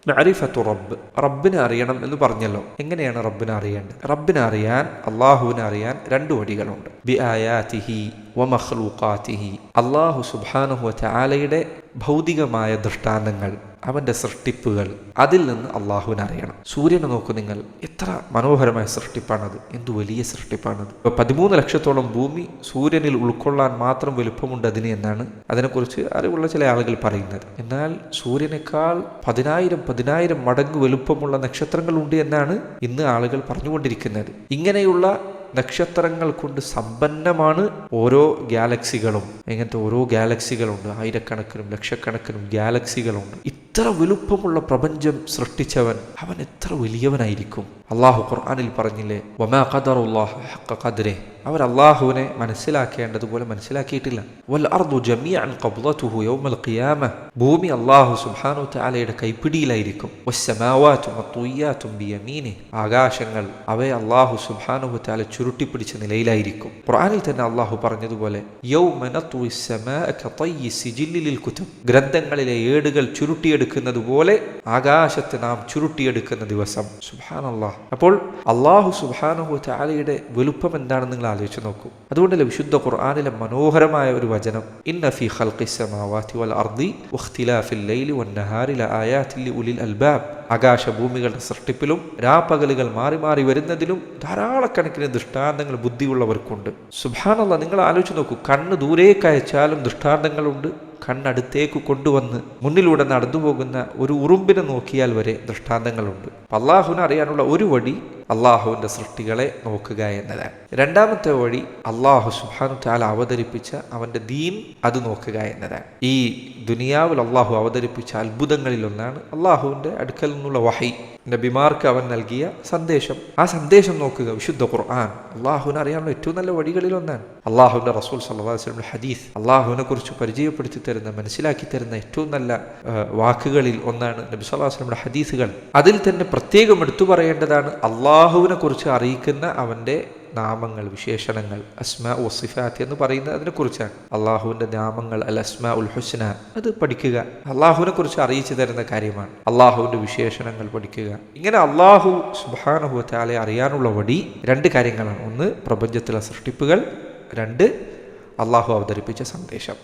മഅരിഫത്തു റബ്ബ്, റബ്ബിനെ അറിയണം എന്ന് പറഞ്ഞല്ലോ. എങ്ങനെയാണ് റബ്ബിനെ അറിയേണ്ടത്? റബ്ബിനെ അറിയാൻ, അള്ളാഹുവിനെ അറിയാൻ രണ്ട് വഴികളുണ്ട്. ബി ആയാതിഹി വ മഖ്ലൂഖാതിഹി, അള്ളാഹു സുബ്ഹാനഹു വ തആലയുടെ ഭൗതികമായ ദൃഷ്ടാന്തങ്ങൾ, അവന്റെ സൃഷ്ടിപ്പുകൾ, അതിൽ നിന്ന് അള്ളാഹുവിനെ അറിയണം. സൂര്യനെ നോക്കൂ നിങ്ങൾ, എത്ര മനോഹരമായ സൃഷ്ടിപ്പാണത്, എന്തു വലിയ സൃഷ്ടിപ്പാണത്. 13 ലക്ഷത്തോളം ഭൂമി സൂര്യനിൽ ഉൾക്കൊള്ളാൻ മാത്രം വലുപ്പമുണ്ട് അതിന് എന്നാണ് അതിനെക്കുറിച്ച് അറിവുള്ള ചില ആളുകൾ പറയുന്നത്. എന്നാൽ സൂര്യനേക്കാൾ 10,000 മടങ്ങ് വലുപ്പമുള്ള നക്ഷത്രങ്ങളുണ്ട് എന്നാണ് ഇന്ന് ആളുകൾ പറഞ്ഞുകൊണ്ടിരിക്കുന്നത്. ഇങ്ങനെയുള്ള നക്ഷത്രങ്ങൾ കൊണ്ട് സമ്പന്നമാണ് ഓരോ ഗാലക്സികളും. ഇങ്ങനത്തെ ഓരോ ഗാലക്സികളുണ്ട്, ആയിരക്കണക്കിനും ലക്ഷക്കണക്കിനും ഗാലക്സികളുണ്ട്. ഇത്ര വലുപ്പമുള്ള പ്രപഞ്ചം സൃഷ്ടിച്ചവൻ, അവൻ എത്ര വലിയവനായിരിക്കും. അള്ളാഹു ഖുർആനിൽ പറഞ്ഞില്ലേ, വമാ ഖദറുല്ലാഹ ഹഖ ഖദ്രിഹി, അവർ അള്ളാഹുവിനെ മനസ്സിലാക്കേണ്ടതുപോലെ മനസ്സിലാക്കിയിട്ടില്ല. വൽ അർദു ജമീഅൻ ഖബ്ളതുഹു യൗമൽ ഖിയാമഹ, ഭൂമി അള്ളാഹു സുബ്ഹാനഹു തആലയുടെ കൈപ്പിടിയിലായിരിക്കും. വസ്സമാവാതു മത്വിയാതുൻ ബിയമീനിഹി, ആകാശങ്ങൾ അവയെ അള്ളാഹു സുബ്ഹാനഹു തആല ചുരുട്ടിപ്പിടിച്ച നിലയിലായിരിക്കും. ഖുർആനിൽ തന്നെ അള്ളാഹു പറഞ്ഞതുപോലെ യൗമ നത്വി സ്സമാഅ കതയ്യി സിജില്ലി ലിൽ കുതുബ്, ഗ്രന്ഥങ്ങളിലെ ഏടുകൾ ചുരുട്ടിയെടുക്കുന്നത് പോലെ ആകാശത്തെ നാം ചുരുട്ടിയെടുക്കുന്ന ദിവസം. സുബ്ഹാനല്ലാഹ്. അപ്പോൾ അള്ളാഹു സുബ്ഹാനഹു തആലയുടെ വലുപ്പം എന്താണെന്ന് നിങ്ങൾ ആലോചിച്ച് നോക്കൂ. അതുകൊണ്ടല്ലേ വിശുദ്ധ ഖുർആനിലെ മനോഹരമായ ഒരു വചനം, ഇന്ന ഫീ ഖൽഖിസ് സമാവാതി വൽ അർദി വഖ്തിലാഫിൽ ലൈലി വന്നഹാരി ലആയാതിൻ ലിഉലിൽ അൽബാബ്, ആകാശഭൂമികളുടെ സൃഷ്ടിപ്പിലും രാപ്പകലുകൾ മാറി മാറി വരുന്നതിലും ധാരാളക്കണക്കിന് ദൃഷ്ടാന്തങ്ങൾ ബുദ്ധിയുള്ളവർക്കുണ്ട്. സുബ്ഹാനല്ലാഹ്. നിങ്ങൾ ആലോചിച്ച് നോക്കൂ, കണ്ണ് ദൂരേക്ക് അയച്ചാലും ദൃഷ്ടാന്തങ്ങളുണ്ട്, കണ്ണടുത്തേക്ക് കൊണ്ടുവന്ന് മുന്നിലൂടെ നടന്നു പോകുന്ന ഒരു ഉറുമ്പിനെ നോക്കിയാൽ വരെ ദൃഷ്ടാന്തങ്ങളുണ്ട്. അള്ളാഹുവിനെ അറിയാനുള്ള ഒരു വഴി അള്ളാഹുവിൻ്റെ സൃഷ്ടികളെ നോക്കുക എന്നതാണ്. രണ്ടാമത്തെ വഴി അള്ളാഹു സുബ്ഹാനഹു തആല അവതരിപ്പിച്ച അവൻ്റെ ദീൻ, അത് നോക്കുക എന്നതാണ്. ഈ ദുനിയാവിൽ അള്ളാഹു അവതരിപ്പിച്ച അത്ഭുതങ്ങളിലൊന്നാണ് അള്ളാഹുവിൻ്റെ അടുക്കൽ നിന്നുള്ള വഹി, നബിമാർക്ക് അവൻ നൽകിയ സന്ദേശം. ആ സന്ദേശം നോക്കുക, വിശുദ്ധ ഖുർആൻ. അള്ളാഹുവിനെ അറിയാനുള്ള ഏറ്റവും നല്ല വഴികളിലൊന്നാണ്. അള്ളാഹുവിൻ്റെ റസൂൽ സല്ലല്ലാഹു അലൈഹി വസല്ലം ഹദീസ്, അള്ളാഹുവിനെ കുറിച്ച് പരിചയപ്പെടുത്തി തരുന്ന, മനസ്സിലാക്കി തരുന്ന ഏറ്റവും നല്ല വാക്കുകളിൽ ഒന്നാണ് നബി സല്ലല്ലാഹു അലൈഹി വസല്ലം ഹദീസുകൾ. അതിൽ തന്നെ പ്രത്യേകം എടുത്തു പറയേണ്ടതാണ് അള്ളാഹുവിനെ കുറിച്ച് അറിയിക്കുന്ന അവൻ്റെ നാമങ്ങൾ, വിശേഷണങ്ങൾ, അസ്മാ ഉ സിഫാത്ത് എന്ന് പറയുന്നത് അതിനെക്കുറിച്ചാണ്. അള്ളാഹുവിൻ്റെ നാമങ്ങൾ, അൽ അസ്മാ ഉൽ ഹുസ്ന, അത് പഠിക്കുക അള്ളാഹുവിനെ കുറിച്ച് അറിയിച്ചു തരുന്ന കാര്യമാണ്. അള്ളാഹുവിൻ്റെ വിശേഷണങ്ങൾ പഠിക്കുക. ഇങ്ങനെ അള്ളാഹു സുബ്ഹാനഹു വ തആലയെ അറിയാനുള്ള വഴി രണ്ട് കാര്യങ്ങളാണ്. ഒന്ന് പ്രപഞ്ചത്തിലെ സൃഷ്ടിപ്പുകൾ, രണ്ട് അള്ളാഹു അവതരിപ്പിച്ച സന്ദേശം.